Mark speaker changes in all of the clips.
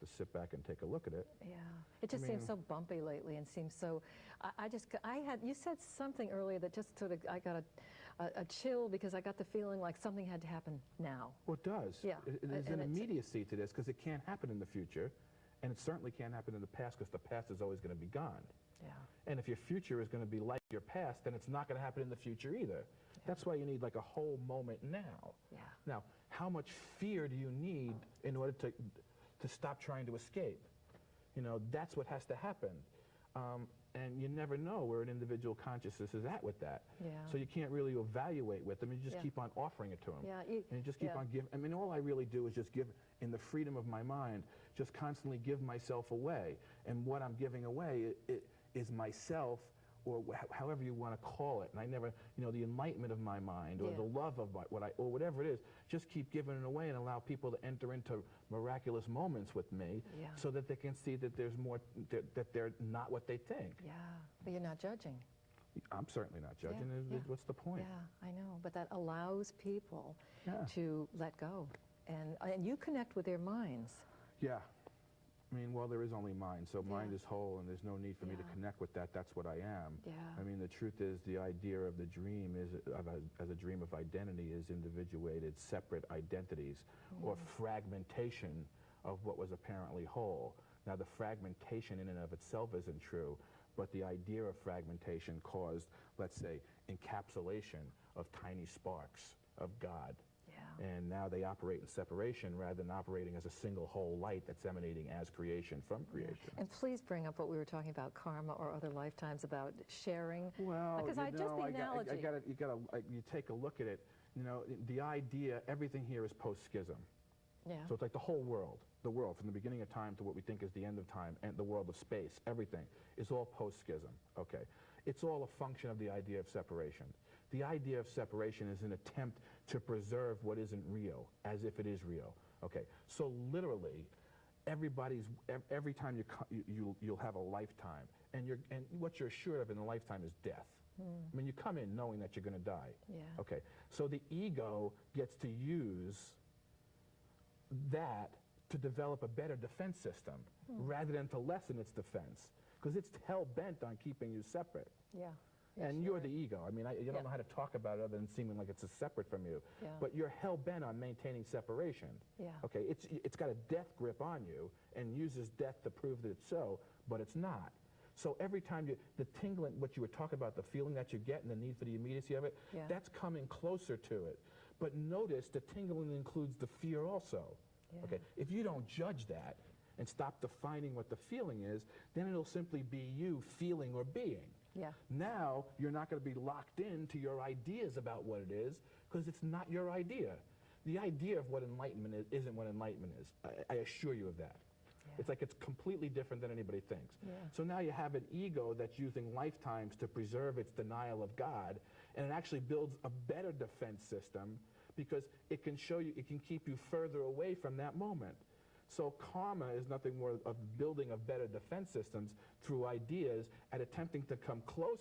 Speaker 1: to sit back and take a look at it.
Speaker 2: Yeah, it just seems so bumpy lately, and seems so. You said something earlier that just sort of, I got a chill, because I got the feeling like something had to happen now.
Speaker 1: Well, it does.
Speaker 2: Yeah,
Speaker 1: There's an immediacy to this, because it can't happen in the future, and it certainly can't happen in the past, because the past is always going to be gone.
Speaker 2: Yeah.
Speaker 1: And if your future is going to be like your past, then it's not going to happen in the future either. Yeah. That's why you need like a whole moment now.
Speaker 2: Yeah.
Speaker 1: Now, how much fear do you need in order to stop trying to escape? You know, that's what has to happen. And you never know where an individual consciousness is at with that.
Speaker 2: Yeah.
Speaker 1: So you can't really evaluate with them. You just keep on offering it to them.
Speaker 2: Yeah,
Speaker 1: and you just keep on giving. I mean, all I really do is just give, in the freedom of my mind, just constantly give myself away. And what I'm giving away is myself, or however you want to call it. And I never, you know, the enlightenment of my mind, or the love of or whatever it is, just keep giving it away and allow people to enter into miraculous moments with me, so that they can see that there's more, that they're not what they think.
Speaker 2: Yeah, but you're not judging.
Speaker 1: I'm certainly not judging. What's the point?
Speaker 2: Yeah, I know, but that allows people to let go, and you connect with their minds.
Speaker 1: Yeah. I mean, well, there is only mind, so mind is whole, and there's no need for me to connect with that. That's what I am.
Speaker 2: Yeah.
Speaker 1: I mean, the truth is, the idea of the dream is, as a dream of identity, is individuated, separate identities, or fragmentation of what was apparently whole. Now, the fragmentation in and of itself isn't true, but the idea of fragmentation caused, let's say, encapsulation of tiny sparks of God.
Speaker 2: Yeah.
Speaker 1: And now they operate in separation rather than operating as a single whole light that's emanating as creation from creation.
Speaker 2: And please bring up what we were talking about, karma or other lifetimes, about sharing.
Speaker 1: Well,
Speaker 2: because
Speaker 1: you take a look at it. You know, the idea, everything here is post-schism.
Speaker 2: Yeah.
Speaker 1: So it's like the whole world, from the beginning of time to what we think is the end of time, and the world of space, everything is all post-schism. Okay. It's all a function of the idea of separation. The idea of separation is an attempt to preserve what isn't real, as if it is real. Okay, so literally, every time you'll have a lifetime, and what you're assured of in a lifetime is death. I mean, you come in knowing that you're going to die.
Speaker 2: Yeah.
Speaker 1: Okay, so the ego gets to use that to develop a better defense system, rather than to lessen its defense, because it's hell-bent on keeping you separate.
Speaker 2: Yeah.
Speaker 1: And you're the ego. I mean, you don't know how to talk about it other than seeming like it's separate from you.
Speaker 2: Yeah.
Speaker 1: But you're hell-bent on maintaining separation.
Speaker 2: Yeah.
Speaker 1: Okay, it's got a death grip on you and uses death to prove that it's so, but it's not. So every time the tingling, what you were talking about, the feeling that you get and the need for the immediacy of it, that's coming closer to it. But notice the tingling includes the fear also.
Speaker 2: Yeah.
Speaker 1: Okay, if you don't judge that and stop defining what the feeling is, then it'll simply be you feeling or being.
Speaker 2: Yeah.
Speaker 1: Now, you're not going to be locked into your ideas about what it is, because it's not your idea. The idea of what enlightenment is isn't what enlightenment is. I assure you of that. Yeah. It's like it's completely different than anybody thinks.
Speaker 2: Yeah.
Speaker 1: So now you have an ego that's using lifetimes to preserve its denial of God, and it actually builds a better defense system, because it can show you, it can keep you further away from that moment. So karma is nothing more of building of better defense systems through ideas and attempting to come close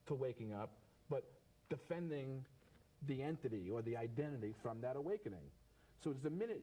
Speaker 1: to waking up, but defending the entity or the identity from that awakening. So it's the minute,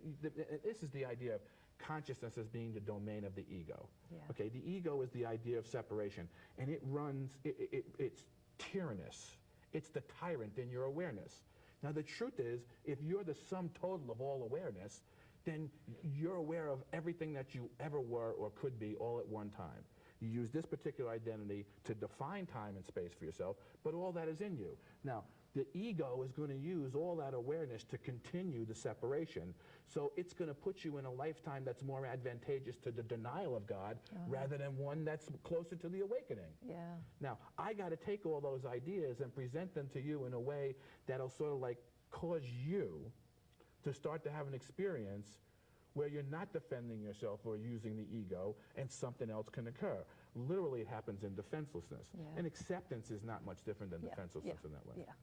Speaker 1: this is the idea of consciousness as being the domain of the ego.
Speaker 2: Yeah.
Speaker 1: Okay, the ego is the idea of separation, and it runs, it's tyrannous. It's the tyrant in your awareness. Now the truth is, if you're the sum total of all awareness, then you're aware of everything that you ever were or could be all at one time. You use this particular identity to define time and space for yourself, but all that is in you. Now, the ego is going to use all that awareness to continue the separation, so it's going to put you in a lifetime that's more advantageous to the denial of God rather than one that's closer to the awakening.
Speaker 2: Yeah.
Speaker 1: Now, I got to take all those ideas and present them to you in a way that'll sort of like cause you to start to have an experience where you're not defending yourself or using the ego, and something else can occur. Literally, it happens in defenselessness.
Speaker 2: Yeah.
Speaker 1: And acceptance is not much different than defenselessness in that way.
Speaker 2: Yeah.